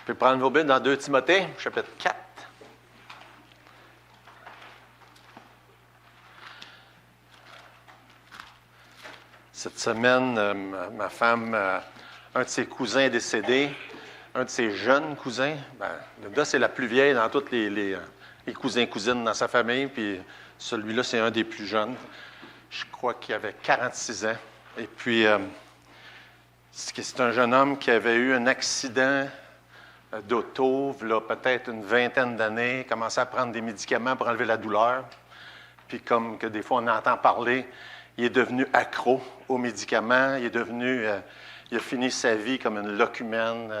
Vous pouvez prendre vos Bibles dans 2 Timothée, chapitre 4. Cette semaine, ma femme, un de ses cousins est décédé, un de ses jeunes cousins. Le gars, c'est la plus vieille dans tous les cousins-cousines dans sa famille, puis celui-là, c'est un des plus jeunes. Je crois qu'il avait 46 ans. Et puis, c'est un jeune homme qui avait eu un accident d'auto, là, peut-être une vingtaine d'années, commençait à prendre des médicaments pour enlever la douleur. Puis comme que des fois on entend parler, il est devenu accro aux médicaments, il a fini sa vie comme une locumène,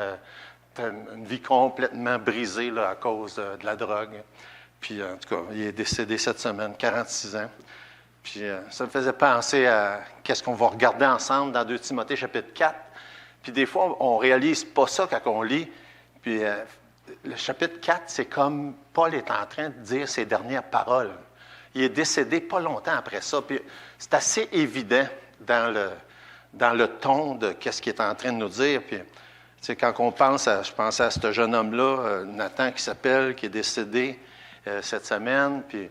une vie complètement brisée là, à cause de la drogue. Puis en tout cas, il est décédé cette semaine, 46 ans. Puis ça me faisait penser à qu'est-ce qu'on va regarder ensemble dans 2 Timothée chapitre 4. Puis des fois, on ne réalise pas ça quand on lit. Puis le chapitre 4, c'est comme Paul est en train de dire ses dernières paroles. Il est décédé pas longtemps après ça. Puis c'est assez évident dans le ton de qu'est-ce qu'il est en train de nous dire. Puis quand on pense je pensais à ce jeune homme-là, Nathan qui est décédé cette semaine. Puis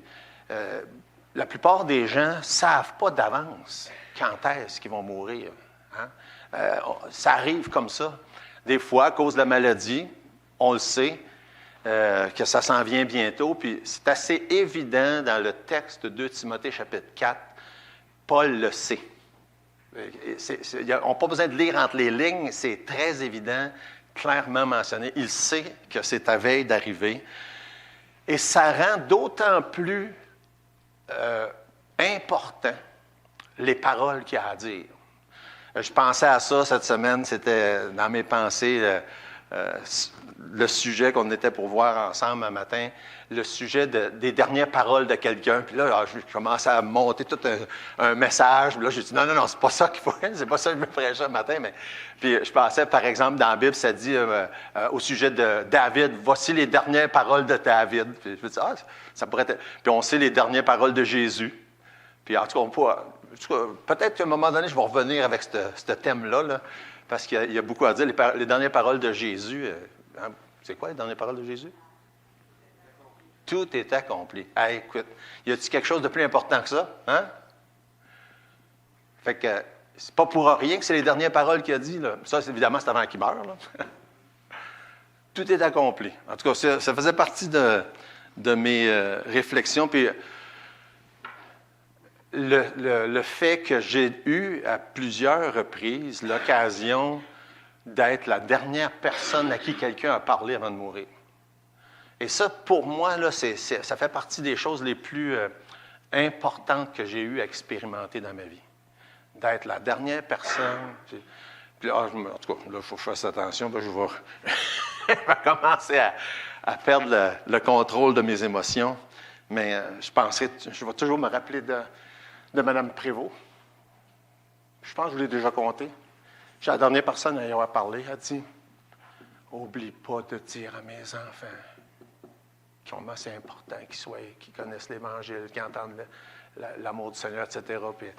la plupart des gens ne savent pas d'avance quand est-ce qu'ils vont mourir. Hein? Ça arrive comme ça. Des fois, à cause de la maladie, on le sait, que ça s'en vient bientôt. Puis c'est assez évident dans le texte de 2 Timothée chapitre 4. Paul le sait. On n'a pas besoin de lire entre les lignes, c'est très évident, clairement mentionné. Il sait que c'est à veille d'arriver. Et ça rend d'autant plus important les paroles qu'il a à dire. Je pensais à ça cette semaine, c'était dans mes pensées le sujet qu'on était pour voir ensemble un matin, le sujet des dernières paroles de quelqu'un. Puis là, je commençais à monter tout un message. Puis là, j'ai dit, non, c'est pas ça qu'il faut, c'est pas ça que je me prêchais un matin. Mais puis je pensais, par exemple, dans la Bible, ça dit au sujet de David, voici les dernières paroles de David. Puis je me dis, ça pourrait être... Puis on sait les dernières paroles de Jésus. Puis en tout cas, peut-être qu'à un moment donné, je vais revenir avec ce thème-là, là, parce qu'il y a beaucoup à dire. Les dernières paroles de Jésus, c'est quoi les dernières paroles de Jésus? Tout est accompli. Écoute, y a-t-il quelque chose de plus important que ça? Hein? Fait que c'est pas pour rien que c'est les dernières paroles qu'il a dit. Là. Ça, évidemment, c'est avant qu'il meure. Là. Tout est accompli. En tout cas, ça faisait partie de mes réflexions. Puis le fait que j'ai eu à plusieurs reprises l'occasion d'être la dernière personne à qui quelqu'un a parlé avant de mourir. Et ça, pour moi, là, ça fait partie des choses les plus importantes que j'ai eu à expérimenter dans ma vie. D'être la dernière personne. Puis là, en tout cas, là, il faut que je fasse attention, parce que je vais commencer à perdre le contrôle de mes émotions. Mais je vais toujours me rappeler de Mme Prévost. Je pense que je vous l'ai déjà conté. J'ai la dernière personne à y avoir parlé. Elle a dit, « Oublie pas de dire à mes enfants comment c'est important qu'ils connaissent l'Évangile, qu'ils entendent l'amour du Seigneur, etc. » Puis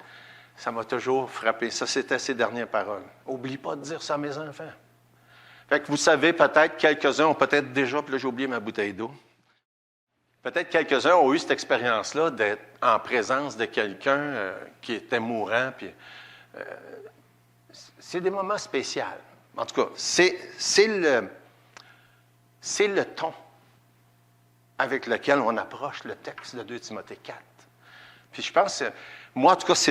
ça m'a toujours frappé. Ça, c'était ses dernières paroles. « Oublie pas de dire ça à mes enfants. » Fait que vous savez, peut-être, quelques-uns ont peut-être déjà, puis là, j'ai oublié ma bouteille d'eau. Peut-être quelques-uns ont eu cette expérience-là d'être en présence de quelqu'un qui était mourant. Puis, c'est des moments spéciaux. En tout cas, c'est le ton avec lequel on approche le texte de 2 Timothée 4. Puis je pense, moi en tout cas, ça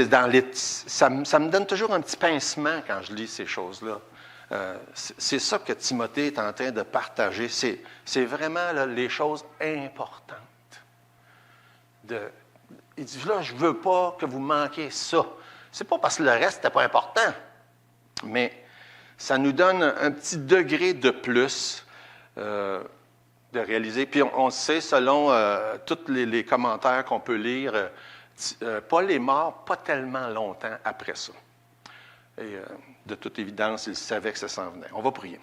me donne toujours un petit pincement quand je lis ces choses-là. C'est ça que Timothée est en train de partager. C'est vraiment là, les choses importantes. Il dit, là, je ne veux pas que vous manquiez ça. C'est pas parce que le reste n'était pas important, mais ça nous donne un petit degré de plus de réaliser. Puis on sait, selon tous les commentaires qu'on peut lire, Paul est mort pas tellement longtemps après ça. Et de toute évidence, il savait que ça s'en venait. On va prier.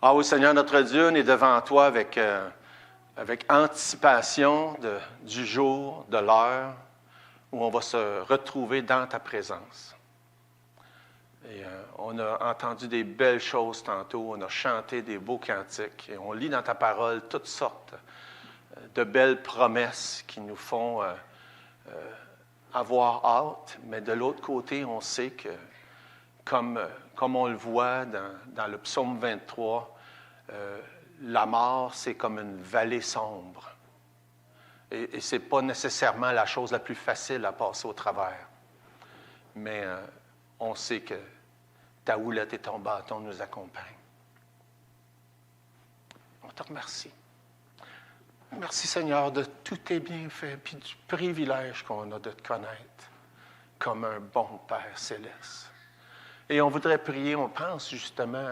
Ah oui, Seigneur notre Dieu, on est devant toi avec anticipation du jour, de l'heure, où on va se retrouver dans ta présence. Et on a entendu des belles choses tantôt, on a chanté des beaux cantiques. Et on lit dans ta parole toutes sortes de belles promesses qui nous font avoir hâte. Mais de l'autre côté, on sait que, comme on le voit dans le psaume 23, la mort, c'est comme une vallée sombre. Et ce n'est pas nécessairement la chose la plus facile à passer au travers. Mais on sait que ta houlette et ton bâton nous accompagnent. On te remercie. Merci Seigneur de tous tes bienfaits et du privilège qu'on a de te connaître comme un bon Père céleste. Et on voudrait prier, on pense justement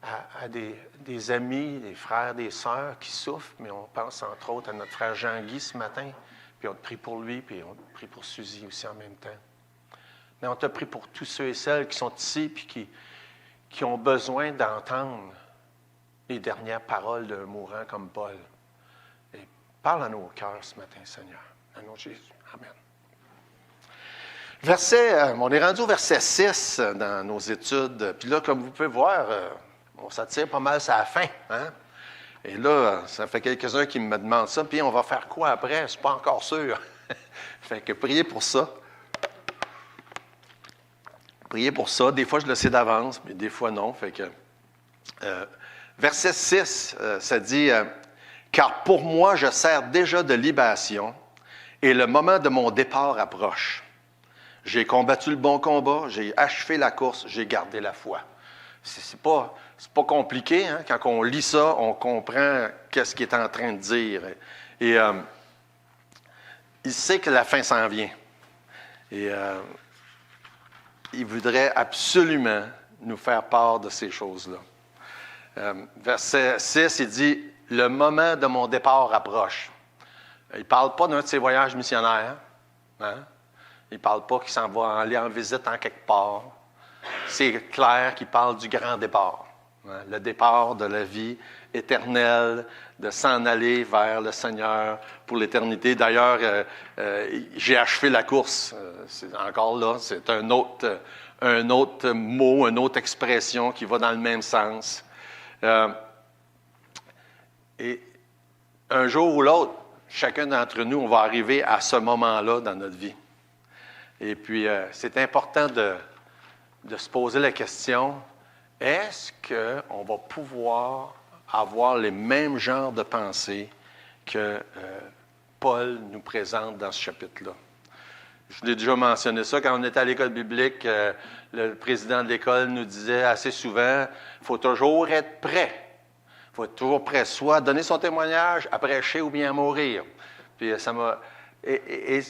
à des amis, des frères, des sœurs qui souffrent, mais on pense entre autres à notre frère Jean-Guy ce matin, puis on te prie pour lui, puis on te prie pour Suzy aussi en même temps. Mais on te prie pour tous ceux et celles qui sont ici, puis qui ont besoin d'entendre les dernières paroles d'un mourant comme Paul. Et parle à nos cœurs ce matin, Seigneur. À nom de Jésus. Amen. On est rendu au verset 6 dans nos études. Puis là, comme vous pouvez voir, on s'attire pas mal sur la fin. Hein? Et là, ça fait quelques-uns qui me demandent ça. Puis on va faire quoi après? Je ne suis pas encore sûr. Fait que priez pour ça. Priez pour ça. Des fois, je le sais d'avance, mais des fois, non. Fait que, verset 6, ça dit « Car pour moi, je sers déjà de libation, et le moment de mon départ approche. J'ai combattu le bon combat, j'ai achevé la course, j'ai gardé la foi. » C'est pas compliqué. Hein? Quand on lit ça, on comprend qu'est-ce qu'il est en train de dire. Et il sait que la fin s'en vient. Et il voudrait absolument nous faire part de ces choses-là. Verset 6, il dit « Le moment de mon départ approche. » Il ne parle pas d'un de ses voyages missionnaires. Hein? Il ne parle pas qu'il s'en va aller en visite en quelque part. C'est clair qu'il parle du grand départ. Hein? Le départ de la vie éternelle, de s'en aller vers le Seigneur pour l'éternité. D'ailleurs, j'ai achevé la course. C'est encore là, c'est un autre mot, une autre expression qui va dans le même sens. Et un jour ou l'autre, chacun d'entre nous, on va arriver à ce moment-là dans notre vie. Et puis, c'est important de se poser la question, est-ce qu'on va pouvoir avoir les mêmes genres de pensées que Paul nous présente dans ce chapitre-là? Je l'ai déjà mentionné ça. Quand on était à l'école biblique, le président de l'école nous disait assez souvent, il faut toujours être prêt. Il faut être toujours prêt, soit à donner son témoignage, à prêcher ou bien à mourir. Puis ça m'a... Et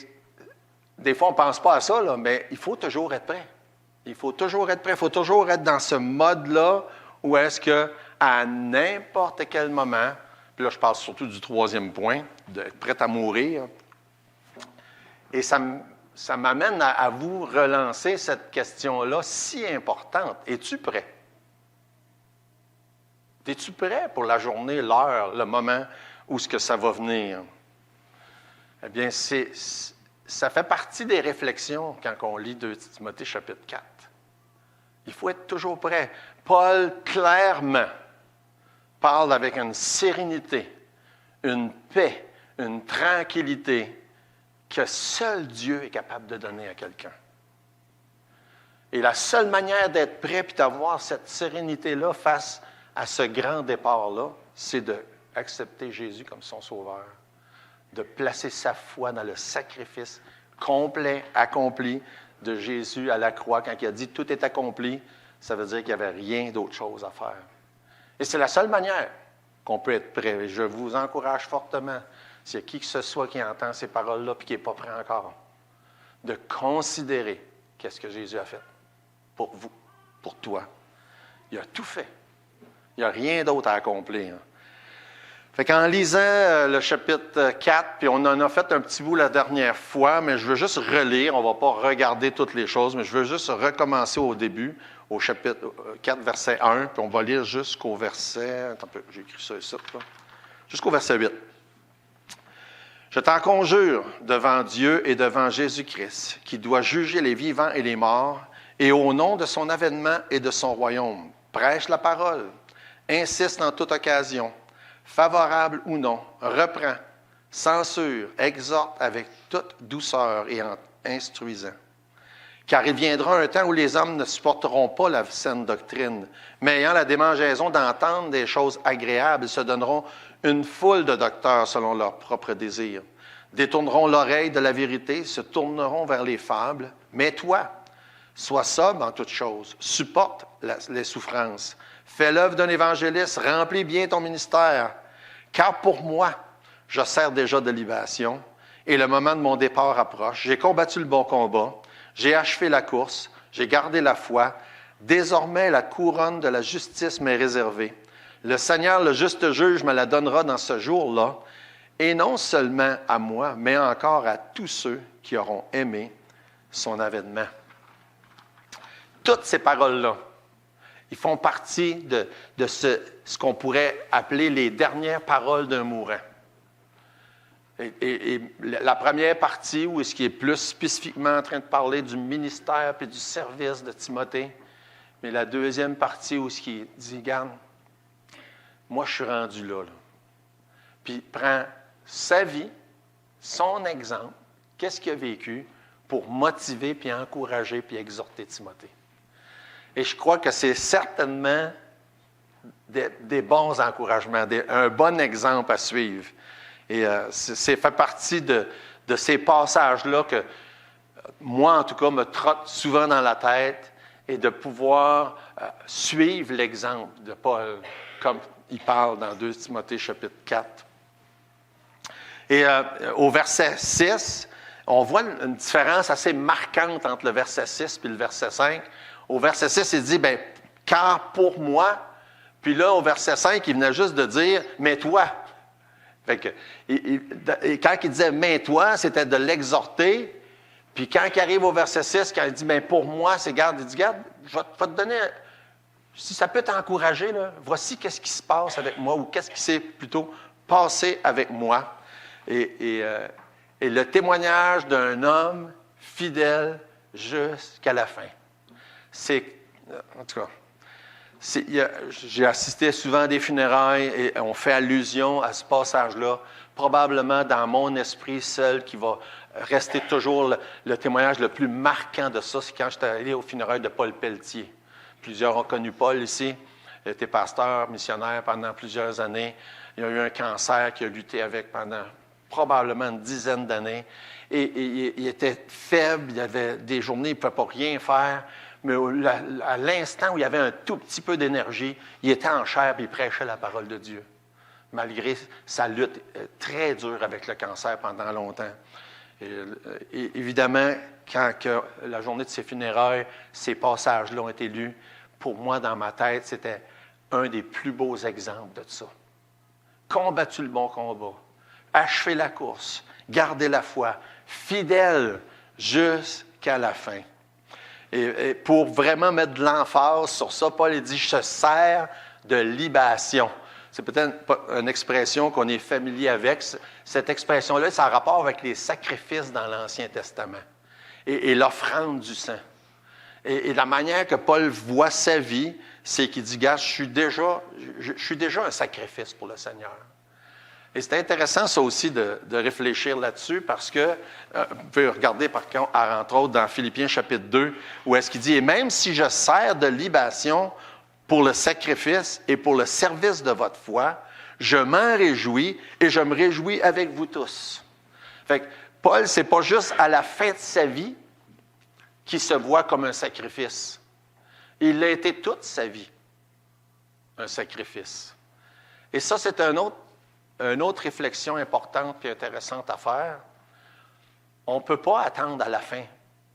des fois, on ne pense pas à ça, là, mais il faut toujours être prêt. Il faut toujours être prêt. Il faut toujours être dans ce mode-là où est-ce qu'à n'importe quel moment, puis là, je parle surtout du troisième point, d'être prêt à mourir. Et ça m'amène à vous relancer cette question-là si importante. Es-tu prêt? Es-tu prêt pour la journée, l'heure, le moment où ce que ça va venir? Eh bien, ça fait partie des réflexions quand on lit 2 Timothée chapitre 4. Il faut être toujours prêt. Paul, clairement, parle avec une sérénité, une paix, une tranquillité que seul Dieu est capable de donner à quelqu'un. Et la seule manière d'être prêt et d'avoir cette sérénité-là face à ce grand départ-là, c'est d'accepter Jésus comme son sauveur, de placer sa foi dans le sacrifice complet, accompli de Jésus à la croix. Quand il a dit « tout est accompli », ça veut dire qu'il n'y avait rien d'autre chose à faire. Et c'est la seule manière qu'on peut être prêt. Et je vous encourage fortement, s'il y a qui que ce soit qui entend ces paroles-là et qui n'est pas prêt encore, de considérer qu'est-ce que Jésus a fait pour vous, pour toi. Il a tout fait. Il n'y a rien d'autre à accomplir. Fait qu'en lisant le chapitre 4, puis on en a fait un petit bout la dernière fois, mais je veux juste relire, on ne va pas regarder toutes les choses, mais je veux juste recommencer au début, au chapitre 4, verset 1, puis on va lire jusqu'au verset... Attends un peu, j'ai écrit ça ici, là. Jusqu'au verset 8. « Je t'en conjure devant Dieu et devant Jésus-Christ, qui doit juger les vivants et les morts, et au nom de son avènement et de son royaume, prêche la parole, insiste en toute occasion, favorable ou non, reprend, censure, exhorte avec toute douceur et en instruisant. Car il viendra un temps où les hommes ne supporteront pas la saine doctrine, mais ayant la démangeaison d'entendre des choses agréables, ils se donneront une foule de docteurs selon leurs propres désirs, détourneront l'oreille de la vérité, se tourneront vers les fables. Mais toi, sois sobre en toutes choses, supporte les souffrances, fais l'œuvre d'un évangéliste, remplis bien ton ministère, car pour moi, je sers déjà de libation, et le moment de mon départ approche. J'ai combattu le bon combat, j'ai achevé la course, j'ai gardé la foi. Désormais, la couronne de la justice m'est réservée. Le Seigneur, le juste juge, me la donnera dans ce jour-là, et non seulement à moi, mais encore à tous ceux qui auront aimé son avènement. Toutes ces paroles-là, ils font partie de ce qu'on pourrait appeler les dernières paroles d'un mourant. Et la première partie, où est-ce qui est plus spécifiquement en train de parler du ministère et du service de Timothée, mais la deuxième partie, où est-ce qui dit, regarde, moi je suis rendu là. Puis il prend sa vie, son exemple, qu'est-ce qu'il a vécu, pour motiver, puis encourager, puis exhorter Timothée. Et je crois que c'est certainement des bons encouragements, un bon exemple à suivre. Et c'est fait partie de ces passages-là que moi, en tout cas, me trotte souvent dans la tête, et de pouvoir suivre l'exemple de Paul, comme il parle dans 2 Timothée chapitre 4. Et au verset 6, on voit une différence assez marquante entre le verset 6 et le verset 5. Au verset 6, il dit, bien, car pour moi, puis là, au verset 5, il venait juste de dire, mais toi. Fait que, et quand il disait, mais toi, c'était de l'exhorter. Puis quand il arrive au verset 6, quand il dit, bien, pour moi, c'est, garde, il dit, garde, je vais te donner, si ça peut t'encourager, là, voici qu'est-ce qui se passe avec moi, ou qu'est-ce qui s'est plutôt passé avec moi. Et le témoignage d'un homme fidèle jusqu'à la fin. En tout cas, j'ai assisté souvent à des funérailles et on fait allusion à ce passage-là, probablement dans mon esprit seul qui va rester toujours le témoignage le plus marquant de ça, c'est quand j'étais allé au funérailles de Paul Pelletier. Plusieurs ont connu Paul ici. Il était pasteur, missionnaire pendant plusieurs années. Il a eu un cancer qu'il a lutté avec pendant probablement une dizaine d'années. Et il était faible, il y avait des journées, il ne pouvait pas rien faire. Mais à l'instant où il y avait un tout petit peu d'énergie, il était en chair et il prêchait la parole de Dieu. Malgré sa lutte très dure avec le cancer pendant longtemps. Et évidemment, quand la journée de ses funérailles, ces passages-là ont été lus, pour moi, dans ma tête, c'était un des plus beaux exemples de ça. Combattu le bon combat, achevé la course, gardé la foi, fidèle jusqu'à la fin. Et pour vraiment mettre de l'emphase sur ça, Paul dit « Je sers de libation ». C'est peut-être une expression qu'on est familier avec. Cette expression-là, ça a rapport avec les sacrifices dans l'Ancien Testament et l'offrande du sang. Et la manière que Paul voit sa vie, c'est qu'il dit « Gars, je suis déjà un sacrifice pour le Seigneur ». Et c'est intéressant, ça aussi, de réfléchir là-dessus, parce que, vous pouvez regarder, par contre, entre autres, dans Philippiens chapitre 2, où est-ce qu'il dit « Et même si je sers de libation pour le sacrifice et pour le service de votre foi, je m'en réjouis et je me réjouis avec vous tous. » Fait que Paul, c'est pas juste à la fin de sa vie qu'il se voit comme un sacrifice. Il a été toute sa vie un sacrifice. Et ça, c'est une autre réflexion importante et intéressante à faire. On ne peut pas attendre à la fin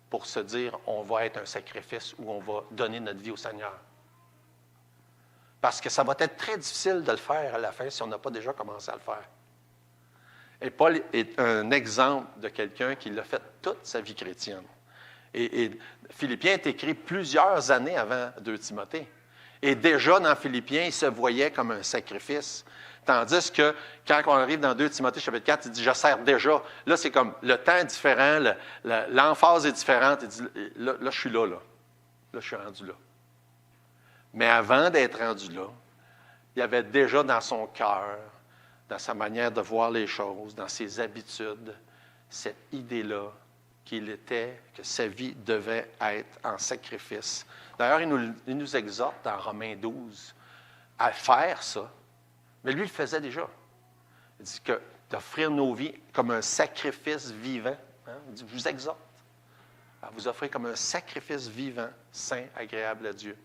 pour se dire on va être un sacrifice ou on va donner notre vie au Seigneur. Parce que ça va être très difficile de le faire à la fin si on n'a pas déjà commencé à le faire. Et Paul est un exemple de quelqu'un qui l'a fait toute sa vie chrétienne. Et Philippiens est écrit plusieurs années avant 2 Timothée. Et déjà dans Philippiens, il se voyait comme un sacrifice. Tandis que quand on arrive dans 2 Timothée chapitre 4, il dit « Je sers déjà ». Là, c'est comme le temps est différent, l'emphase est différente. Il dit « Là, je suis là. Là, je suis rendu là. Mais avant d'être rendu là, il y avait déjà dans son cœur, dans sa manière de voir les choses, dans ses habitudes, cette idée-là que sa vie devait être en sacrifice. D'ailleurs, il nous exhorte dans Romains 12 à faire ça. Mais lui, il le faisait déjà. Il dit que d'offrir nos vies comme un sacrifice vivant. Hein? Il dit, je vous exhorte à vous offrir comme un sacrifice vivant, saint, agréable à Dieu.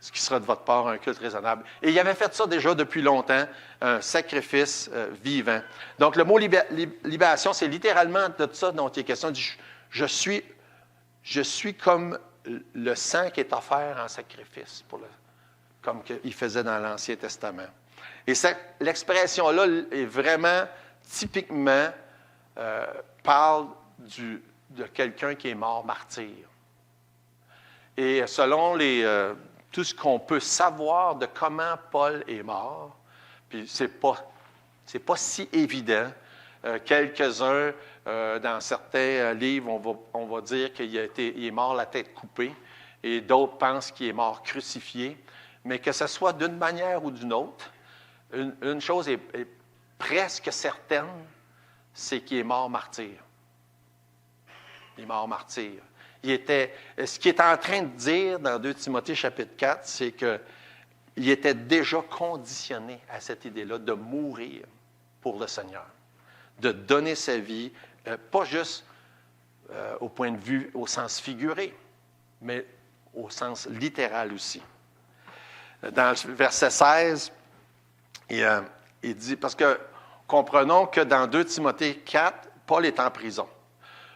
Ce qui sera de votre part un culte raisonnable. Et il avait fait ça déjà depuis longtemps, un sacrifice vivant. Donc, le mot libération, c'est littéralement de ça dont il est question. Il dit, je suis comme le sang qui est offert en sacrifice, comme il faisait dans l'Ancien Testament. Et l'expression-là est vraiment, typiquement, parle de quelqu'un qui est mort martyr. Et selon tout ce qu'on peut savoir de comment Paul est mort, puis c'est pas si évident. Quelques-uns, dans certains livres, on va dire qu'il est mort la tête coupée, et d'autres pensent qu'il est mort crucifié. Mais que ce soit d'une manière ou d'une autre, une chose est presque certaine, c'est qu'il est mort martyr. Il est mort martyr. Ce qu'il est en train de dire dans 2 Timothée chapitre 4, c'est qu'il était déjà conditionné à cette idée-là de mourir pour le Seigneur, de donner sa vie, pas juste au point de vue, au sens figuré, mais au sens littéral aussi. Dans le verset 16, il dit, parce que comprenons que dans 2 Timothée 4, Paul est en prison.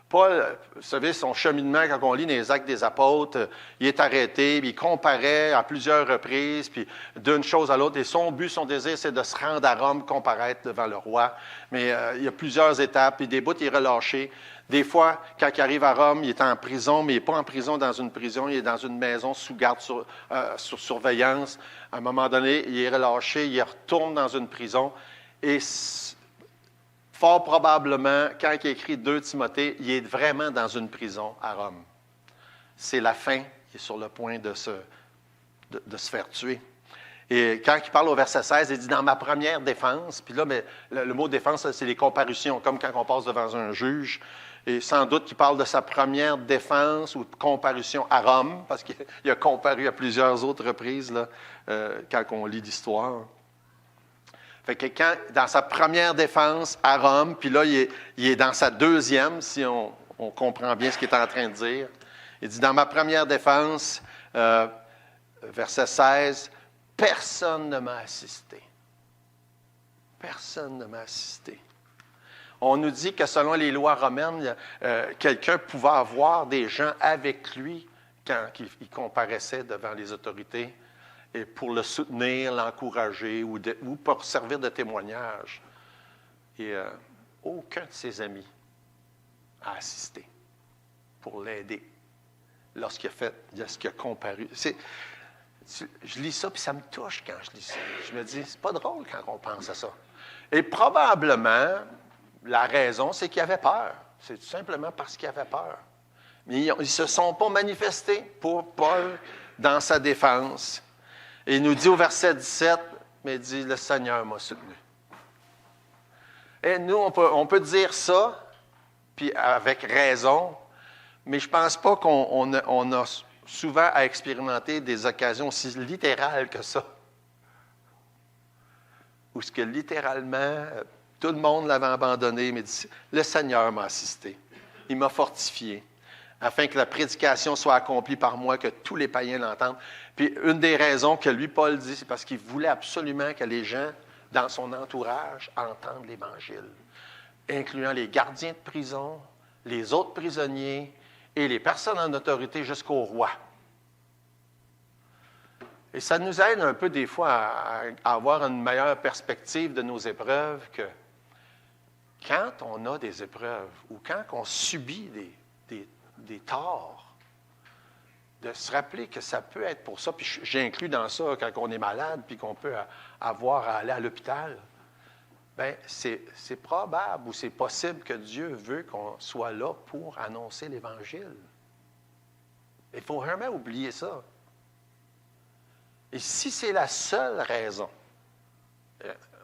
Paul, vous savez, son cheminement, quand on lit dans les Actes des Apôtres, il est arrêté, puis il comparait à plusieurs reprises, puis d'une chose à l'autre. Et son but, son désir, c'est de se rendre à Rome, comparaître devant le roi. Mais il y a plusieurs étapes, puis des bouts, il est relâché. Des fois, quand il arrive à Rome, il est en prison, mais il n'est pas en prison dans une prison, il est dans une maison sous garde, sur surveillance. À un moment donné, il est relâché, il retourne dans une prison. Et fort probablement, quand il écrit 2 Timothée, il est vraiment dans une prison à Rome. C'est la fin, il est sur le point de se faire tuer. Et quand il parle au verset 16, il dit « Dans ma première défense », puis là, mais le mot « défense », c'est les comparutions, comme quand on passe devant un juge. Et sans doute qu'il parle de sa première défense ou comparution à Rome, parce qu'il a comparu à plusieurs autres reprises là, quand on lit l'histoire. Fait que dans sa première défense à Rome, puis là, il est dans sa deuxième, si on comprend bien ce qu'il est en train de dire. Il dit, dans ma première défense, verset 16, « Personne ne m'a assisté. » Personne ne m'a assisté. On nous dit que selon les lois romaines, quelqu'un pouvait avoir des gens avec lui quand il comparaissait devant les autorités, et pour le soutenir, l'encourager ou pour servir de témoignage. Et aucun de ses amis a assisté pour l'aider lorsqu'il a comparu. Je lis ça, puis ça me touche quand je lis ça. Je me dis, c'est pas drôle quand on pense à ça. Et probablement, la raison, c'est qu'il avait peur. C'est tout simplement parce qu'il avait peur. Mais ils ne se sont pas manifestés pour Paul dans sa défense. Et il nous dit au verset 17, mais il dit, le Seigneur m'a soutenu. Et nous, on peut dire ça, puis avec raison, mais je ne pense pas qu'on a souvent à expérimenter des occasions aussi littérales que ça. Où ce que littéralement, tout le monde l'avait abandonné, mais dit, le Seigneur m'a assisté. Il m'a fortifié, afin que la prédication soit accomplie par moi, que tous les païens l'entendent. Puis une des raisons que lui, Paul dit, c'est parce qu'il voulait absolument que les gens, dans son entourage, entendent l'Évangile, incluant les gardiens de prison, les autres prisonniers et les personnes en autorité jusqu'au roi. Et ça nous aide un peu des fois à avoir une meilleure perspective de nos épreuves, que quand on a des épreuves ou quand on subit des torts, de se rappeler que ça peut être pour ça, puis j'inclus dans ça quand on est malade, puis qu'on peut avoir à aller à l'hôpital, bien, c'est probable ou c'est possible que Dieu veut qu'on soit là pour annoncer l'Évangile. Il ne faut jamais oublier ça. Et si c'est la seule raison,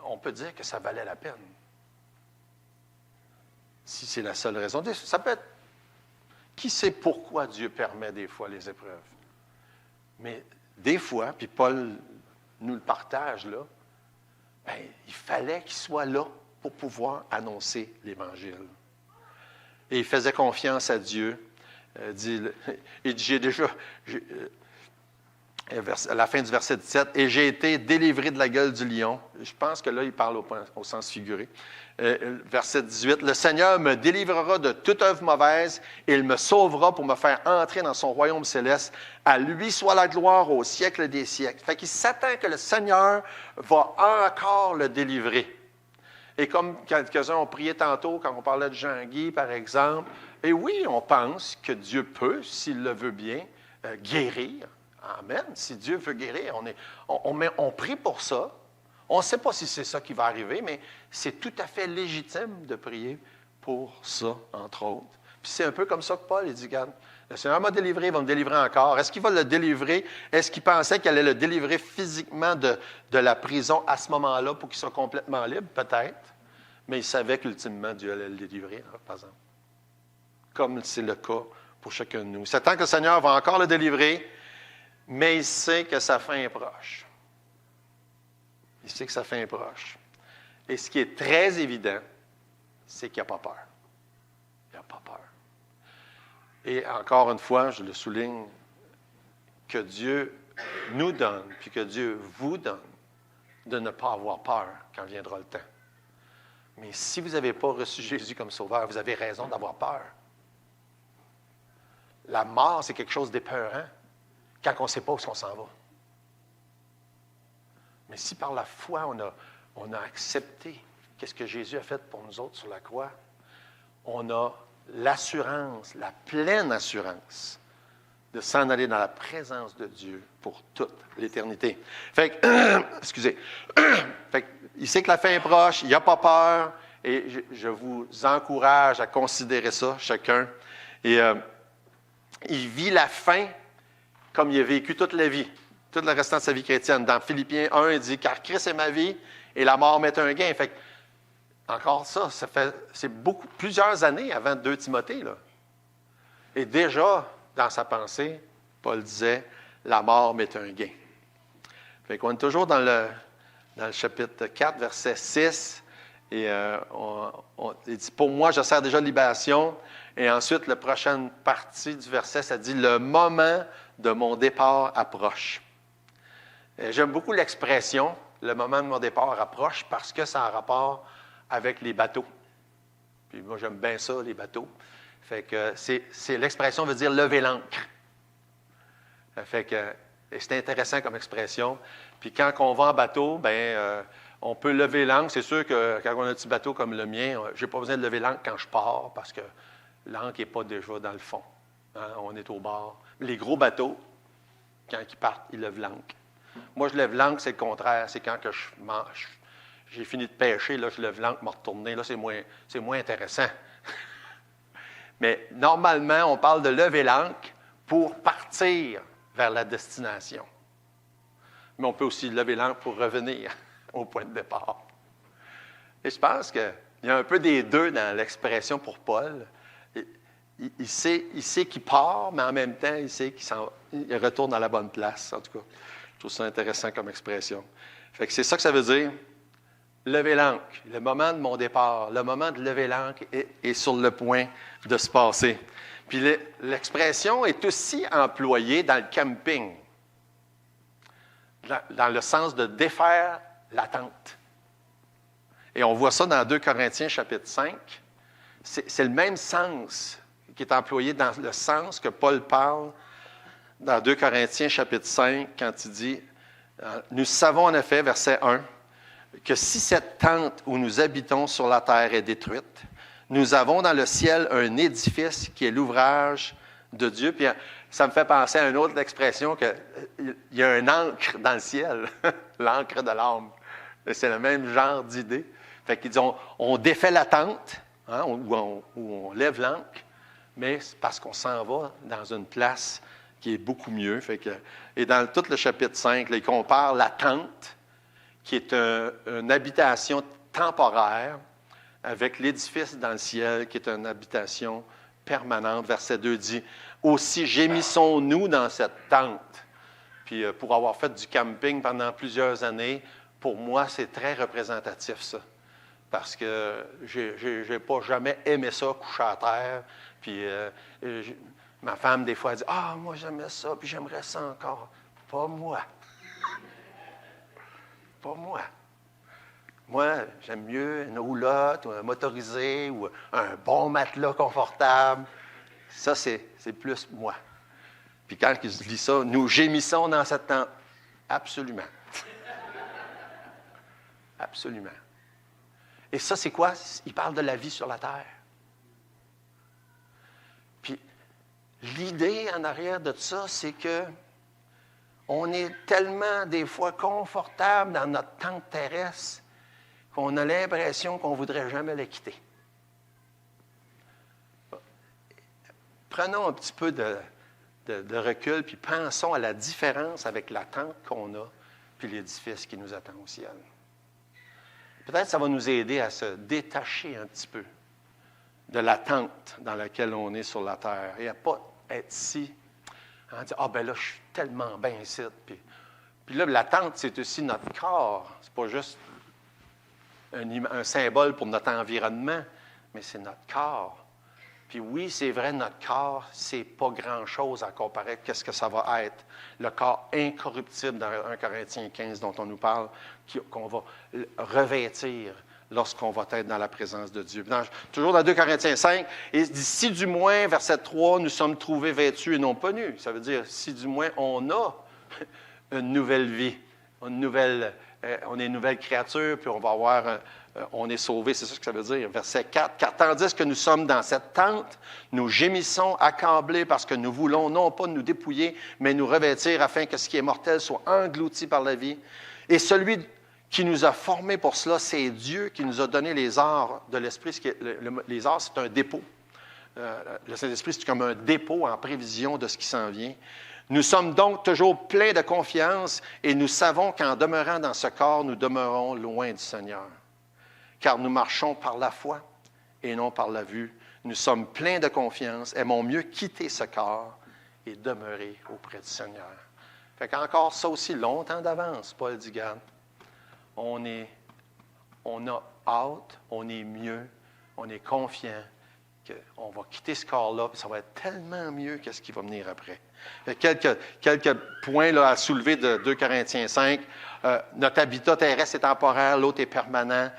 on peut dire que ça valait la peine. Si c'est la seule raison, ça peut être... Qui sait pourquoi Dieu permet des fois les épreuves? Mais des fois, puis Paul nous le partage là, bien, il fallait qu'il soit là pour pouvoir annoncer l'Évangile. Et il faisait confiance à Dieu. Il dit, à la fin du verset 17, « Et j'ai été délivré de la gueule du lion. » Je pense que là, il parle au sens figuré. Verset 18, « Le Seigneur me délivrera de toute œuvre mauvaise et il me sauvera pour me faire entrer dans son royaume céleste. À lui soit la gloire au siècle des siècles. » Fait qu'il s'attend que le Seigneur va encore le délivrer. Et comme quelques-uns ont prié tantôt, quand on parlait de Jean-Guy, par exemple, et oui, on pense que Dieu peut, s'il le veut bien, guérir. Amen. Si Dieu veut guérir, on prie pour ça. On ne sait pas si c'est ça qui va arriver, mais c'est tout à fait légitime de prier pour ça, entre autres. Puis c'est un peu comme ça que Paul, il dit, regarde, le Seigneur m'a délivré, il va me délivrer encore. Est-ce qu'il va le délivrer? Est-ce qu'il pensait qu'il allait le délivrer physiquement de la prison à ce moment-là pour qu'il soit complètement libre? Peut-être. Mais il savait qu'ultimement, Dieu allait le délivrer, par exemple. Comme c'est le cas pour chacun de nous. Il s'attend que le Seigneur va encore le délivrer, mais il sait que sa fin est proche. Il sait que sa fin est proche. Et ce qui est très évident, c'est qu'il n'a pas peur. Il n'a pas peur. Et encore une fois, je le souligne, que Dieu nous donne, puis que Dieu vous donne, de ne pas avoir peur quand viendra le temps. Mais si vous n'avez pas reçu Jésus comme sauveur, vous avez raison d'avoir peur. La mort, c'est quelque chose d'épeurant quand on ne sait pas où on s'en va. Mais si par la foi, on a accepté qu'est-ce que Jésus a fait pour nous autres sur la croix, on a l'assurance, la pleine assurance de s'en aller dans la présence de Dieu pour toute l'éternité. Fait que, excusez, fait que, il sait que la fin est proche, il n'a pas peur, et je vous encourage à considérer ça, chacun. Et il vit la fin comme il a vécu toute la vie, tout le restant de sa vie chrétienne. Dans Philippiens 1, il dit « Car Christ est ma vie et la mort m'est un gain ». Fait que, encore ça, c'est plusieurs années avant 2 Timothée, là. Et déjà, dans sa pensée, Paul disait « La mort m'est un gain ». Fait qu'on est toujours dans le chapitre 4, verset 6, et il dit « Pour moi, je sers déjà de libation ». Et ensuite, la prochaine partie du verset, ça dit « Le moment de mon départ approche ». J'aime beaucoup l'expression « Le moment de mon départ approche » parce que ça a un rapport avec les bateaux. Puis moi, j'aime bien ça, les bateaux. Fait que l'expression veut dire « lever l'ancre ». Fait que c'est intéressant comme expression. Puis quand on va en bateau, on peut lever l'ancre. C'est sûr que quand on a un petit bateau comme le mien, je n'ai pas besoin de lever l'ancre quand je pars parce que l'ancre n'est pas déjà dans le fond. Hein? On est au bord. Les gros bateaux, quand ils partent, ils lèvent l'ancre. Moi, je lève l'ancre, c'est le contraire. C'est quand que j'ai fini de pêcher, là, je lève l'ancre, me retourner. Là, c'est moins intéressant. Mais normalement, on parle de lever l'ancre pour partir vers la destination. Mais on peut aussi lever l'ancre pour revenir au point de départ. Et je pense qu'il y a un peu des deux dans l'expression pour Paul. Il sait qu'il part, mais en même temps, il sait qu'il retourne à la bonne place. En tout cas, je trouve ça intéressant comme expression. Fait que c'est ça que ça veut dire. Lever l'ancre. Le moment de mon départ, le moment de lever l'ancre est sur le point de se passer. Puis l'expression est aussi employée dans le camping, dans le sens de défaire la tente. Et on voit ça dans 2 Corinthiens, chapitre 5. C'est le même sens qui est employé dans le sens que Paul parle dans 2 Corinthiens, chapitre 5, quand il dit « Nous savons en effet, verset 1, que si cette tente où nous habitons sur la terre est détruite, nous avons dans le ciel un édifice qui est l'ouvrage de Dieu. » Puis ça me fait penser à une autre expression qu'il y a un ancre dans le ciel, l'ancre de l'âme. C'est le même genre d'idée. Fait qu'ils disent, on défait la tente, ou on lève l'ancre, mais c'est parce qu'on s'en va dans une place qui est beaucoup mieux. Et dans tout le chapitre 5, là, il compare la tente, qui est une habitation temporaire, avec l'édifice dans le ciel, qui est une habitation permanente. Verset 2 dit, « Aussi gémissons-nous dans cette tente. » Puis pour avoir fait du camping pendant plusieurs années, pour moi, c'est très représentatif, ça. Parce que je n'ai pas jamais aimé ça, coucher à terre. Puis ma femme, des fois, elle dit, « Ah, moi, j'aimais ça, puis j'aimerais ça encore. » Pas moi. Pas moi. Moi, j'aime mieux une roulotte, ou un motorisé, ou un bon matelas confortable. Ça, c'est plus moi. Puis quand je lis ça, nous gémissons dans cette tente. Absolument. Absolument. Et ça, c'est quoi? Il parle de la vie sur la terre. Puis l'idée en arrière de ça, c'est que on est tellement, des fois, confortable dans notre tente terrestre qu'on a l'impression qu'on ne voudrait jamais la quitter. Prenons un petit peu de recul, puis pensons à la différence avec la tente qu'on a, puis l'édifice qui nous attend au ciel. Peut-être que ça va nous aider à se détacher un petit peu de la tente dans laquelle on est sur la terre, et à ne pas être si, dire, « Ah, ben là, je suis tellement bien ici. » Puis là, la tente, c'est aussi notre corps. C'est pas juste un symbole pour notre environnement, mais c'est notre corps. Puis oui, c'est vrai, notre corps, c'est pas grand-chose à comparer à ce que ça va être. Le corps incorruptible dans 1 Corinthiens 15 dont on nous parle, qu'on va revêtir lorsqu'on va être dans la présence de Dieu. Toujours dans 2 Corinthiens 5, il dit, si du moins, verset 3, nous sommes trouvés vêtus et non pas nus. Ça veut dire, si du moins on a une nouvelle vie, on est une nouvelle créature, puis on va avoir, on est sauvé, c'est ça que ça veut dire. Verset 4, car tandis que nous sommes dans cette tente, nous gémissons accablés parce que nous voulons non pas nous dépouiller, mais nous revêtir afin que ce qui est mortel soit englouti par la vie. Et celui qui nous a formés pour cela, c'est Dieu qui nous a donné les arts de l'Esprit. Les arts, c'est un dépôt. Le Saint-Esprit, c'est comme un dépôt en prévision de ce qui s'en vient. Nous sommes donc toujours pleins de confiance et nous savons qu'en demeurant dans ce corps, nous demeurons loin du Seigneur. Car nous marchons par la foi et non par la vue. Nous sommes pleins de confiance, aimons mieux quitter ce corps et demeurer auprès du Seigneur. Fait qu'encore ça aussi, longtemps d'avance, Paul dit, garde, on a hâte, on est mieux, on est confiant qu'on va quitter ce corps-là, puis ça va être tellement mieux que ce qui va venir après. Il y a quelques points là, à soulever de 2 Corinthiens 5. Notre habitat terrestre est temporaire, l'autre est permanent,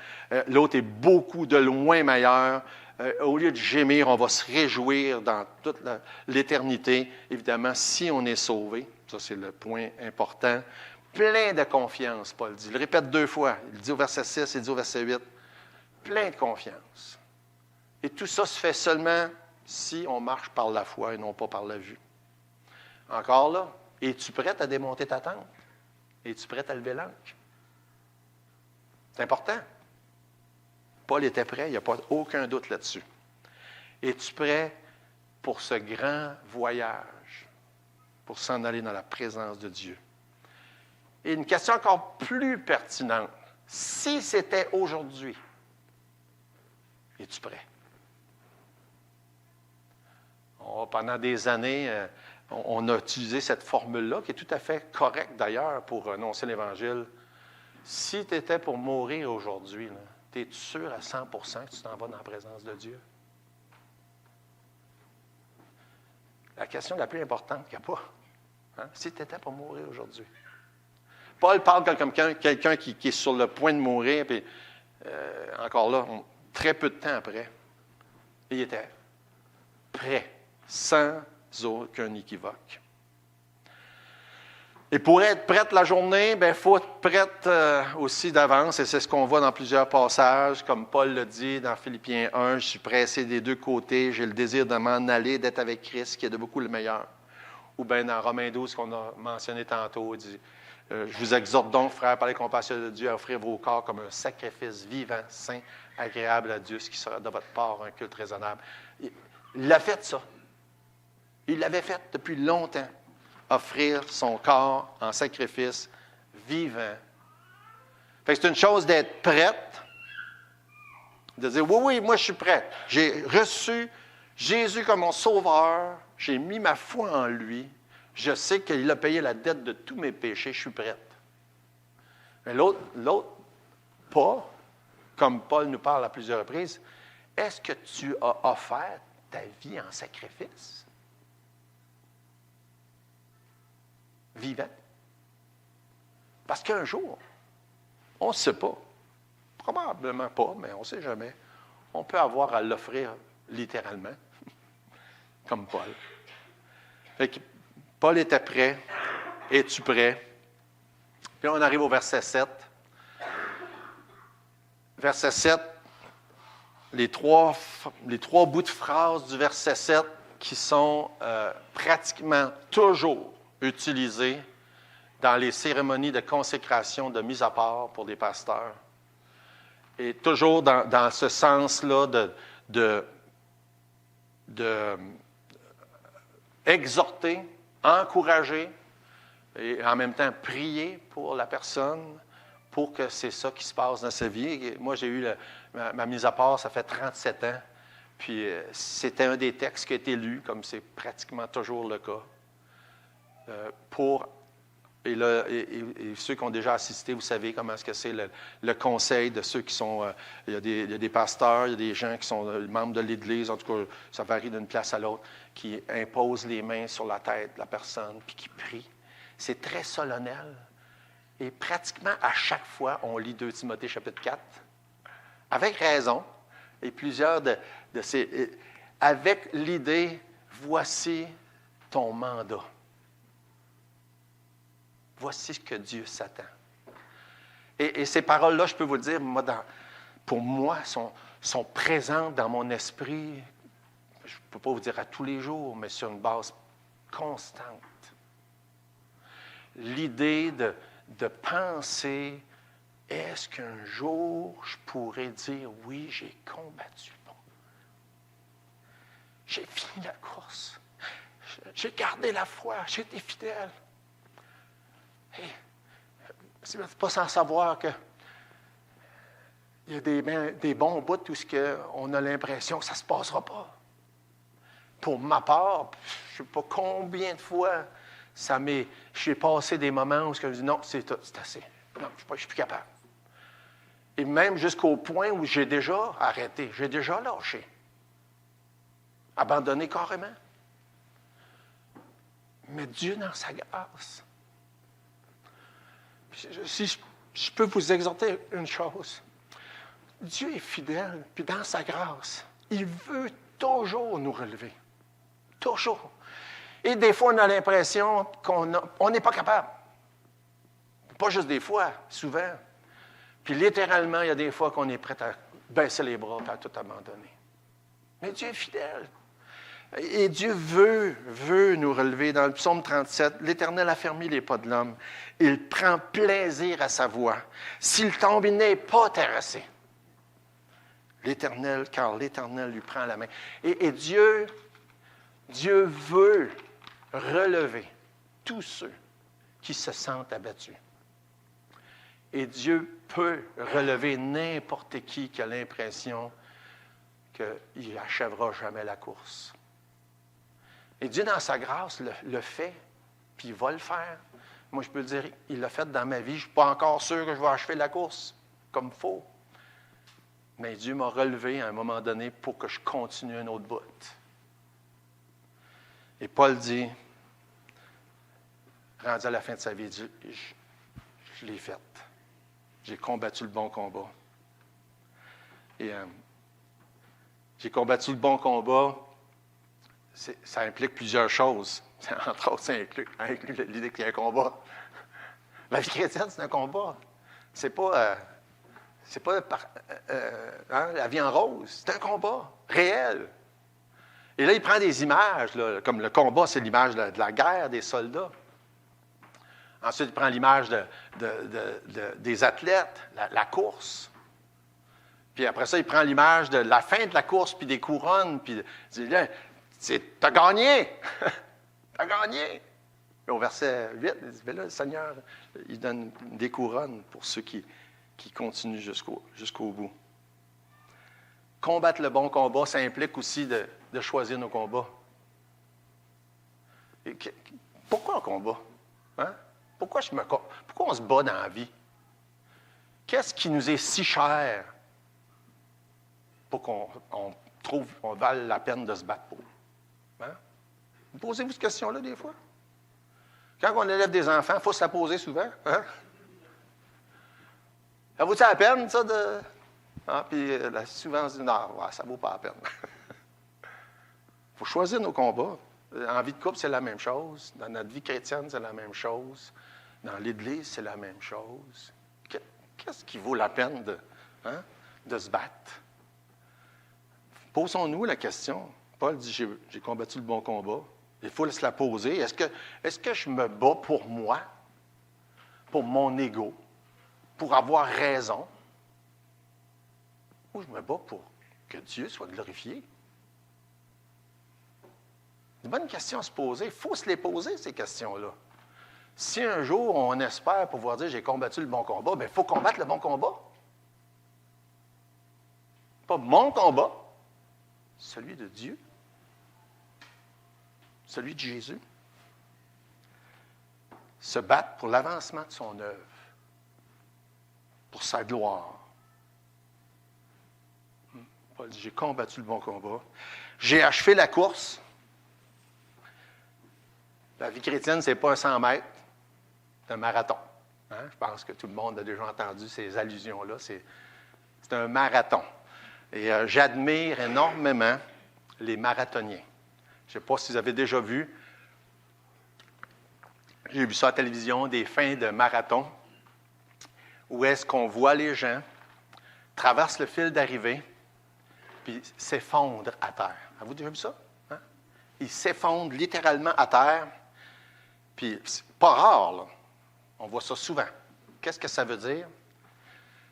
l'autre est beaucoup de loin meilleur. Au lieu de gémir, on va se réjouir dans toute l'éternité, évidemment, si on est sauvé. Ça, c'est le point important. Plein de confiance, Paul dit. Il le répète 2 fois. Il dit au verset 6, il dit au verset 8. Plein de confiance. Et tout ça se fait seulement si on marche par la foi et non pas par la vue. Encore là, es-tu prête à démonter ta tente? Es-tu prête à lever l'ancre? C'est important. Paul était prêt, il n'y a pas aucun doute là-dessus. Es-tu prêt pour ce grand voyage, pour s'en aller dans la présence de Dieu? Et une question encore plus pertinente. Si c'était aujourd'hui, es-tu prêt? Pendant des années, on a utilisé cette formule-là, qui est tout à fait correcte d'ailleurs pour annoncer l'Évangile. Si tu étais pour mourir aujourd'hui, es-tu sûr à 100% que tu t'en vas dans la présence de Dieu? La question la plus importante qu'il n'y a pas. Hein? Si tu étais pour mourir aujourd'hui. Paul parle comme quelqu'un qui est sur le point de mourir, puis encore là, très peu de temps après, il était prêt, sans aucun équivoque. Et pour être prête la journée, il faut être prête aussi d'avance, et c'est ce qu'on voit dans plusieurs passages, comme Paul le dit dans Philippiens 1, « Je suis pressé des 2 côtés, j'ai le désir de m'en aller, d'être avec Christ, qui est de beaucoup le meilleur. » Ou bien dans Romains 12, qu'on a mentionné tantôt, il dit, « Je vous exhorte donc, frères, par les compassions de Dieu, à offrir vos corps comme un sacrifice vivant, saint, agréable à Dieu, ce qui sera de votre part un culte raisonnable. » Il l'a fait, ça. Il l'avait fait depuis longtemps. offrir son corps en sacrifice vivant. Fait que c'est une chose d'être prête, de dire, oui, oui, moi je suis prête. J'ai reçu Jésus comme mon sauveur, j'ai mis ma foi en lui, je sais qu'il a payé la dette de tous mes péchés, je suis prête. Mais l'autre, pas, comme Paul nous parle à plusieurs reprises, est-ce que tu as offert ta vie en sacrifice? Vivant. Parce qu'un jour, on ne sait pas, probablement pas, mais on ne sait jamais, on peut avoir à l'offrir littéralement, comme Paul. Fait que Paul était prêt. Es-tu prêt? Puis on arrive au verset 7. Verset 7, les trois bouts de phrase du verset 7 qui sont pratiquement toujours utilisés dans les cérémonies de consécration, de mise à part pour des pasteurs. Et toujours dans ce sens-là de exhorter, encourager et en même temps prier pour la personne pour que c'est ça qui se passe dans sa vie. Et moi, j'ai eu ma mise à part, ça fait 37 ans. Puis c'était un des textes qui a été lu, comme c'est pratiquement toujours le cas. Et ceux qui ont déjà assisté, vous savez comment est-ce que c'est le conseil de ceux qui sont... il y a des pasteurs, il y a des gens qui sont membres de l'Église, en tout cas, ça varie d'une place à l'autre, qui imposent les mains sur la tête de la personne, puis qui prient. C'est très solennel. Et pratiquement à chaque fois, on lit 2 Timothée chapitre 4, avec raison, et plusieurs de ces... avec l'idée, voici ton mandat. Voici ce que Dieu s'attend. Et ces paroles-là, je peux vous le dire, pour moi, sont présentes dans mon esprit, je ne peux pas vous dire à tous les jours, mais sur une base constante. L'idée de penser, est-ce qu'un jour je pourrais dire, oui, j'ai combattu le bon. J'ai fini la course. J'ai gardé la foi. J'ai été fidèle. Hey, c'est pas sans savoir qu'il y a des bons bouts où on a l'impression que ça ne se passera pas. Pour ma part, je ne sais pas combien de fois j'ai passé des moments où je me dis non, c'est assez. Non, je ne suis plus capable. Et même jusqu'au point où j'ai déjà arrêté, j'ai déjà lâché. Abandonné carrément. Mais Dieu, dans sa grâce, si je peux vous exhorter une chose, Dieu est fidèle, puis dans sa grâce, il veut toujours nous relever. Toujours. Et des fois, on a l'impression qu'on n'est pas capable. Pas juste des fois, souvent. Puis littéralement, il y a des fois qu'on est prêt à baisser les bras et à tout abandonner. Mais Dieu est fidèle. Et Dieu veut nous relever. Dans le psaume 37, l'Éternel a fermé les pas de l'homme. Il prend plaisir à sa voix. S'il tombe, il n'est pas terrassé. Car l'Éternel lui prend la main. Et Dieu veut relever tous ceux qui se sentent abattus. Et Dieu peut relever n'importe qui a l'impression qu'il n'achèvera jamais la course. Et Dieu, dans sa grâce, le fait, puis il va le faire. Moi, je peux le dire, il l'a fait dans ma vie. Je ne suis pas encore sûr que je vais achever la course comme il faut. Mais Dieu m'a relevé à un moment donné pour que je continue un autre bout. Et Paul dit, rendu à la fin de sa vie, il dit, je l'ai faite. J'ai combattu le bon combat. Et j'ai combattu le bon combat. Ça implique plusieurs choses. Entre autres, ça inclut l'idée qu'il y a un combat. La vie chrétienne, c'est un combat. C'est pas la vie en rose. C'est un combat réel. Et là, il prend des images, là, comme le combat, c'est l'image de la guerre, des soldats. Ensuite, il prend l'image des athlètes, la course. Puis après ça, il prend l'image de la fin de la course, puis des couronnes, puis il dit, t'as gagné! T'as gagné! Au verset 8, il dit, mais là, le Seigneur, il donne des couronnes pour ceux qui continuent jusqu'au bout. Combattre le bon combat, ça implique aussi de choisir nos combats. Pourquoi on combat? Hein? Pourquoi on se bat dans la vie? Qu'est-ce qui nous est si cher pour qu'on vale la peine de se battre pour? Hein? Vous posez-vous cette question-là des fois? Quand on élève des enfants, il faut se la poser souvent. Hein? Ça vaut-il la peine, ça, de... Ah, puis souvent, on se dit, non, ouais, ça ne vaut pas la peine. Il faut choisir nos combats. En vie de couple, c'est la même chose. Dans notre vie chrétienne, c'est la même chose. Dans l'Église, c'est la même chose. Qu'est-ce qui vaut la peine de se battre? Posons-nous la question. Paul dit, j'ai combattu le bon combat. Il faut se la poser. Est-ce que je me bats pour moi, pour mon ego, pour avoir raison, ou je me bats pour que Dieu soit glorifié? C'est une bonne question à se poser. Il faut se les poser, ces questions-là. Si un jour, on espère pouvoir dire « j'ai combattu le bon combat », bien, il faut combattre le bon combat. Pas mon combat, celui de Dieu, celui de Jésus. Se battre pour l'avancement de son œuvre, pour sa gloire. Paul dit « j'ai combattu le bon combat, j'ai achevé la course ». La vie chrétienne, ce n'est pas un 100 mètres, c'est un marathon. Hein? Je pense que tout le monde a déjà entendu ces allusions-là. C'est un marathon. Et j'admire énormément les marathoniens. Je ne sais pas si vous avez déjà vu, j'ai vu ça à la télévision, des fins de marathon, où est-ce qu'on voit les gens traversent le fil d'arrivée, puis s'effondrent à terre. Avez-vous déjà vu ça? Hein? Ils s'effondrent littéralement à terre. Puis, c'est pas rare, là. On voit ça souvent. Qu'est-ce que ça veut dire?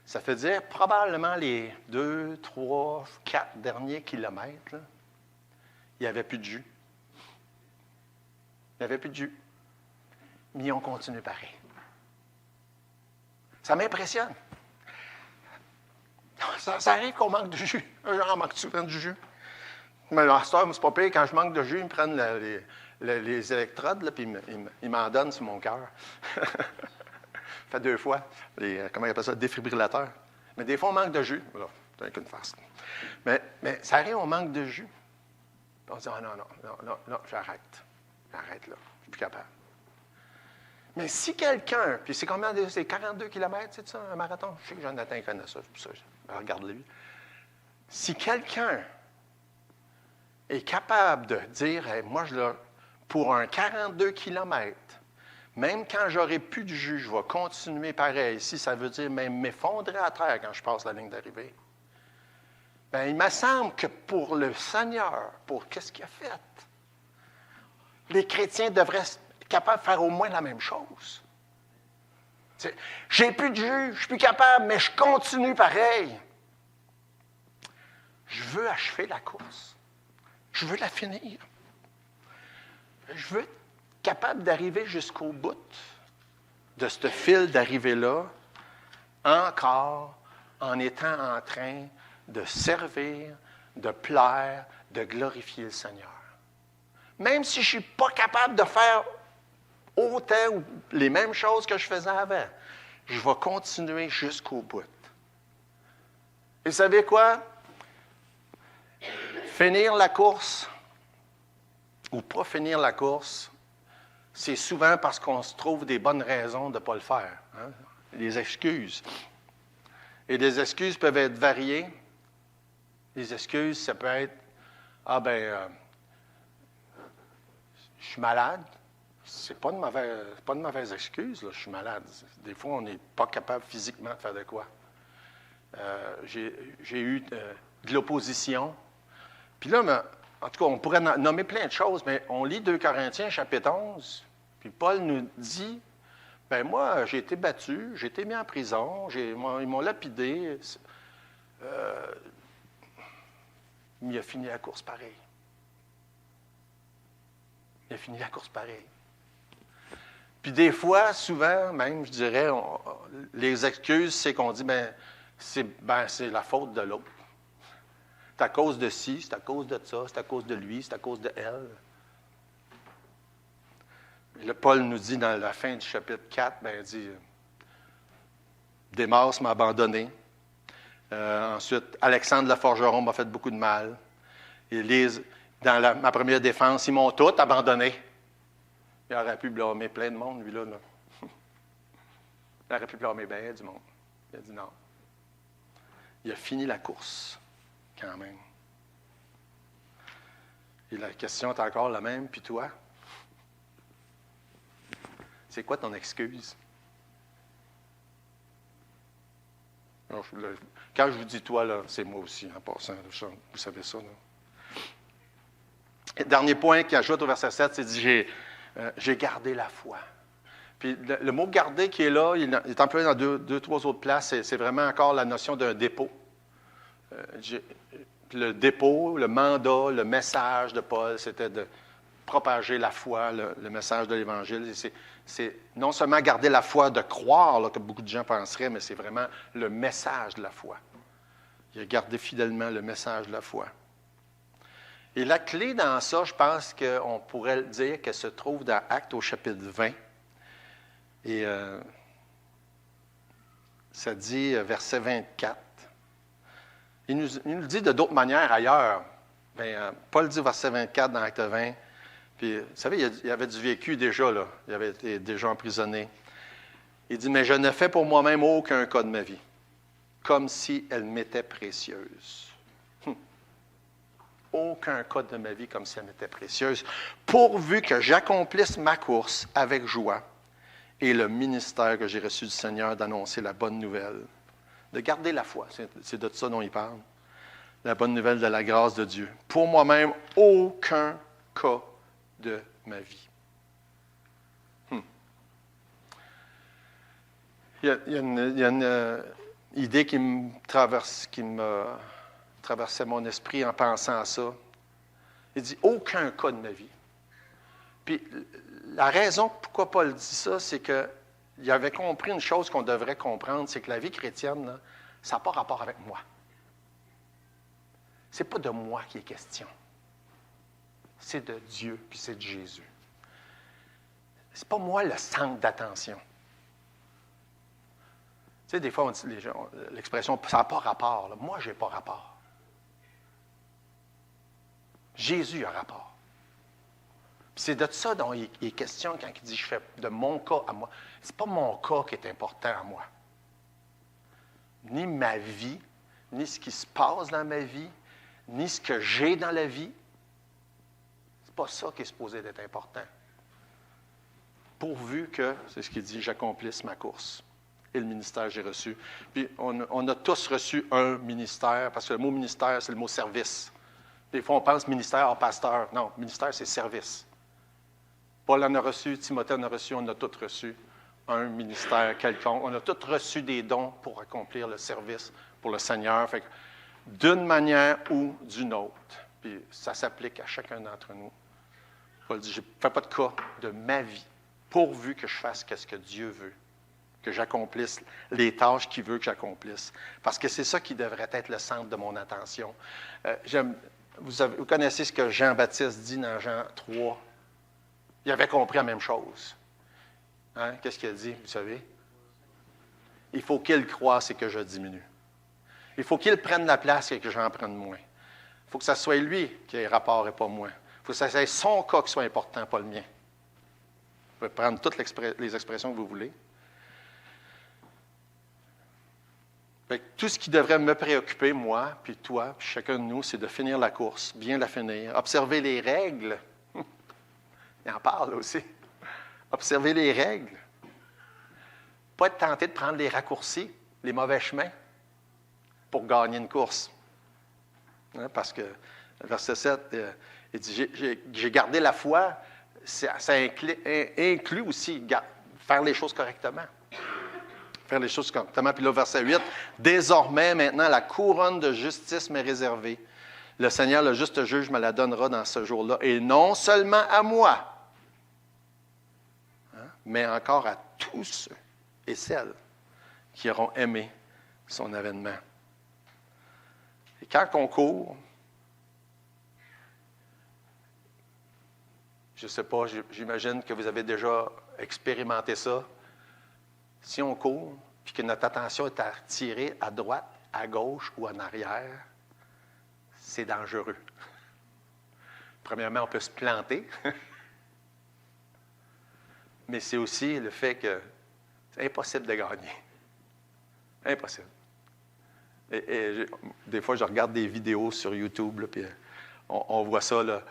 Ça veut dire probablement les 2, 3, 4 derniers kilomètres, là, il n'y avait plus de jus. Il n'y avait plus de jus. Mais on continue pareil. Ça m'impressionne. Ça arrive qu'on manque de jus. J'en manque souvent de jus. Mais à cette heure, c'est pas pire. Quand je manque de jus, ils me prennent les électrodes, là, puis ils m'en donnent sur mon cœur. Ça fait 2 fois. Comment ils appellent ça? Défibrillateur. Mais des fois, on manque de jus. Voilà, c'est qu'une farce. Mais ça arrive, on manque de jus. Puis on se dit, ah, non, j'arrête. J'arrête là. Je suis plus capable. Mais si quelqu'un, puis c'est combien? C'est 42 km, c'est ça, un marathon? Je sais que Jonathan connaît ça, c'est pour ça. Regarde-le. Si quelqu'un est capable de dire, hey, moi, pour un 42 km, même quand j'aurai plus de jus, je vais continuer pareil. Si ça veut dire même m'effondrer à terre quand je passe la ligne d'arrivée. Bien, il me semble que pour le Seigneur, pour qu'est-ce qu'il a fait, les chrétiens devraient être capables de faire au moins la même chose. J'ai plus de jus, je suis plus capable, mais je continue pareil. Je veux achever la course. Je veux la finir. Je veux être capable d'arriver jusqu'au bout de ce fil d'arrivée-là, encore en étant en train de servir, de plaire, de glorifier le Seigneur. Même si je ne suis pas capable de faire autant ou les mêmes choses que je faisais avant, je vais continuer jusqu'au bout. Et vous savez quoi? Finir la course ou pas finir la course, c'est souvent parce qu'on se trouve des bonnes raisons de ne pas le faire. Hein? Des excuses. Et les excuses peuvent être variées. Les excuses, ça peut être « Ah ben, je suis malade. » C'est pas une mauvaise excuse, là, je suis malade. Des fois, on n'est pas capable physiquement de faire de quoi. J'ai eu de l'opposition. Puis là, en tout cas, on pourrait nommer plein de choses, mais on lit 2 Corinthiens, chapitre 11, puis Paul nous dit, « Ben moi, j'ai été battu, j'ai été mis en prison, ils m'ont lapidé, mais il a fini la course pareil. Il a fini la course pareil. » Puis des fois, souvent, même, je dirais, les excuses, c'est qu'on dit, c'est la faute de l'autre. C'est à cause de ci, c'est à cause de ça, c'est à cause de lui, c'est à cause de elle. Le Paul nous dit dans la fin du chapitre 4, il dit, Démas m'a abandonné. Ensuite, Alexandre le forgeron m'a fait beaucoup de mal. Élise, dans ma première défense, ils m'ont tous abandonné. Il aurait pu blâmer plein de monde, lui-là. Là. Il aurait pu blâmer bien du monde. Il a dit non. Il a fini la course, quand même. Et la question est encore la même, puis toi? C'est quoi ton excuse? Alors, quand je vous dis toi, là, c'est moi aussi, en passant. Vous savez ça. Là. Et dernier point qui ajoute au verset 7, c'est dit j'ai gardé la foi. Puis le mot garder qui est là, il est employé dans deux, trois autres places. C'est vraiment encore la notion d'un dépôt. Le dépôt, le mandat, le message de Paul, c'était de propager la foi, le message de l'Évangile. C'est non seulement garder la foi de croire, là, que beaucoup de gens penseraient, mais c'est vraiment le message de la foi. Il a gardé fidèlement le message de la foi. Et la clé dans ça, je pense qu'on pourrait dire qu'elle se trouve dans Actes au chapitre 20. Et ça dit, verset 24. Il nous le dit de d'autres manières ailleurs. Paul dit, verset 24 dans Acte 20, puis, vous savez, il avait du vécu déjà, là. Il avait été déjà emprisonné. Il dit, mais je ne fais pour moi-même aucun cas de ma vie, comme si elle m'était précieuse. Aucun cas de ma vie comme si elle m'était précieuse, pourvu que j'accomplisse ma course avec joie et le ministère que j'ai reçu du Seigneur d'annoncer la bonne nouvelle, de garder la foi. C'est de ça dont il parle. La bonne nouvelle de la grâce de Dieu. Pour moi-même, aucun cas de ma vie. Il y a une idée qui me traversait mon esprit en pensant à ça. Il dit « aucun cas de ma vie ». Puis la raison pourquoi Paul dit ça, c'est qu'il avait compris une chose qu'on devrait comprendre, c'est que la vie chrétienne, là, ça n'a pas rapport avec moi. Ce n'est pas de moi qui est question. C'est de Dieu, puis c'est de Jésus. Ce n'est pas moi le centre d'attention. Tu sais, des fois, on dit l'expression « ça n'a pas rapport ». Moi, je n'ai pas rapport. Jésus a rapport. Puis c'est de ça dont il est question quand il dit « je fais de mon cas à moi ». Ce n'est pas mon cas qui est important à moi. Ni ma vie, ni ce qui se passe dans ma vie, ni ce que j'ai dans la vie. Ce n'est pas ça qui est supposé d'être important. Pourvu que, c'est ce qu'il dit, j'accomplisse ma course et le ministère que j'ai reçu. Puis on a tous reçu un ministère, parce que le mot ministère, c'est le mot service. Des fois, on pense ministère, pasteur. Non, ministère, c'est service. Paul en a reçu, Timothée en a reçu, on a tous reçu un ministère quelconque. On a tous reçu des dons pour accomplir le service pour le Seigneur. Fait que, d'une manière ou d'une autre. Puis ça s'applique à chacun d'entre nous. Paul dit, je ne fais pas de cas de ma vie, pourvu que je fasse ce que Dieu veut, que j'accomplisse les tâches qu'il veut que j'accomplisse. Parce que c'est ça qui devrait être le centre de mon attention. Vous connaissez ce que Jean-Baptiste dit dans Jean 3. Il avait compris la même chose. Hein? Qu'est-ce qu'il a dit, vous savez? Il faut qu'il croisse et que je diminue. Il faut qu'il prenne la place et que j'en prenne moins. Il faut que ce soit lui qui ait rapport et pas moi. Il faut que ce soit son cas qui soit important, pas le mien. Vous pouvez prendre toutes les expressions que vous voulez. Tout ce qui devrait me préoccuper, moi, puis toi, puis chacun de nous, c'est de finir la course, bien la finir, observer les règles. Il en parle aussi. Observer les règles. Pas être tenté de prendre les raccourcis, les mauvais chemins, pour gagner une course. Hein, parce que, verset 7, il dit, j'ai gardé la foi, ça inclut aussi faire les choses correctement. Faire les choses correctement. Puis là, verset 8, « Désormais, maintenant, la couronne de justice m'est réservée. Le Seigneur, le juste juge, me la donnera dans ce jour-là, et non seulement à moi, hein, mais encore à tous ceux et celles qui auront aimé son avènement. Et quand on court, je ne sais pas, j'imagine que vous avez déjà expérimenté ça. Si on court, puis que notre attention est attirée à droite, à gauche ou en arrière, c'est dangereux. Premièrement, on peut se planter, mais c'est aussi le fait que c'est impossible de gagner. Impossible. Des fois, je regarde des vidéos sur YouTube, là, puis on voit ça, là,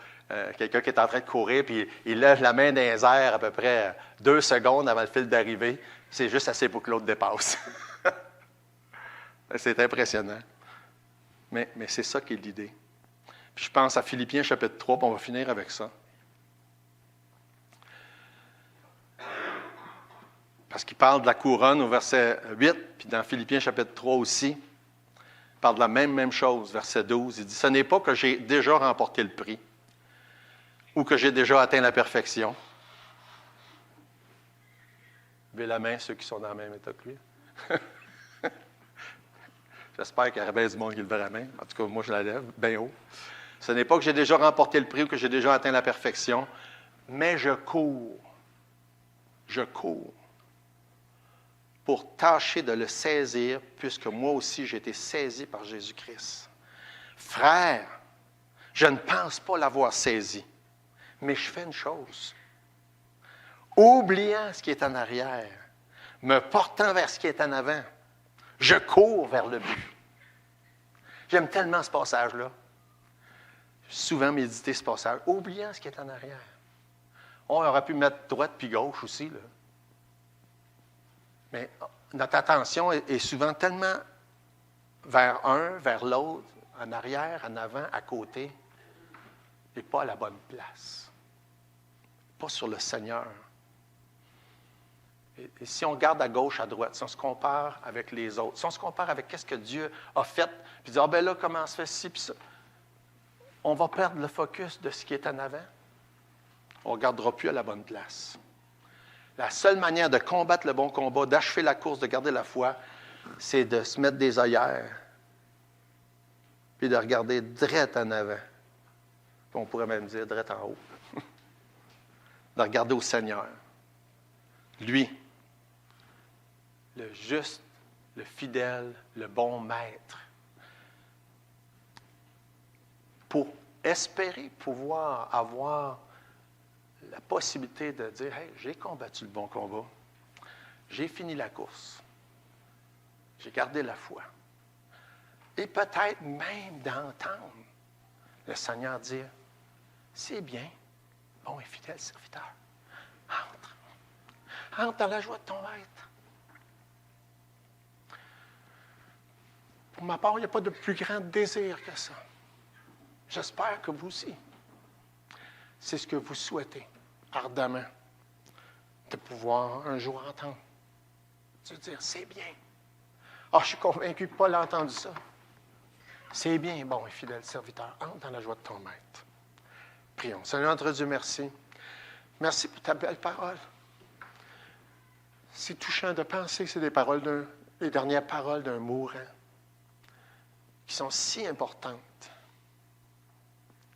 quelqu'un qui est en train de courir, puis il lève la main dans les airs à peu près 2 secondes avant le fil d'arrivée. C'est juste assez pour que l'autre dépasse. C'est impressionnant. Mais c'est ça qui est l'idée. Puis je pense à Philippiens chapitre 3, puis on va finir avec ça. Parce qu'il parle de la couronne au verset 8, puis dans Philippiens chapitre 3 aussi, il parle de la même chose, verset 12. Il dit, « Ce n'est pas que j'ai déjà remporté le prix ou que j'ai déjà atteint la perfection. » Levez la main, ceux qui sont dans le même état que lui. J'espère qu'il y a bien du monde qui lève la main. En tout cas, moi, je la lève bien haut. « Ce n'est pas que j'ai déjà remporté le prix ou que j'ai déjà atteint la perfection, mais je cours. Je cours pour tâcher de le saisir, puisque moi aussi j'ai été saisi par Jésus-Christ. Frère, je ne pense pas l'avoir saisi, mais je fais une chose. Oubliant ce qui est en arrière, me portant vers ce qui est en avant, je cours vers le but. » J'aime tellement ce passage-là. J'ai souvent médité ce passage. Oubliant ce qui est en arrière. On aurait pu mettre droite puis gauche aussi, là. Mais notre attention est souvent tellement vers un, vers l'autre, en arrière, en avant, à côté, et pas à la bonne place. Pas sur le Seigneur. Et si on regarde à gauche, à droite, si on se compare avec les autres, si on se compare avec ce que Dieu a fait, puis dit, « Ah ben là, comment se fait ci, puis ça », on va perdre le focus de ce qui est en avant. On ne regardera plus à la bonne place. La seule manière de combattre le bon combat, d'achever la course, de garder la foi, c'est de se mettre des œillères, puis de regarder droit en avant. Puis on pourrait même dire droit en haut. De regarder au Seigneur. Lui, le juste, le fidèle, le bon maître. Pour espérer pouvoir avoir la possibilité de dire, « Hey, j'ai combattu le bon combat. J'ai fini la course. J'ai gardé la foi. » Et peut-être même d'entendre le Seigneur dire, « C'est bien, bon et fidèle serviteur. Entre. Entre dans la joie de ton être. » Pour ma part, il n'y a pas de plus grand désir que ça. J'espère que vous aussi. C'est ce que vous souhaitez ardemment, de pouvoir un jour entendre. De dire, c'est bien. Ah, je suis convaincu que Paul a entendu ça. C'est bien, bon et fidèle serviteur, entre dans la joie de ton maître. Prions. Seigneur notre Dieu, merci. Merci pour ta belle parole. C'est touchant de penser que c'est les dernières paroles d'un mourant qui sont si importantes,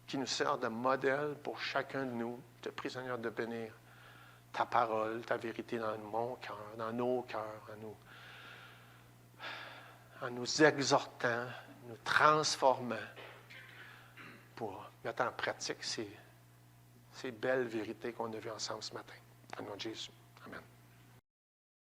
qui nous servent de modèle pour chacun de nous. Je te prie, Seigneur, de bénir ta parole, ta vérité dans mon cœur, dans nos cœurs, en nous exhortant, nous transformant pour mettre en pratique ces belles vérités qu'on a vues ensemble ce matin. Au nom de Jésus. Amen.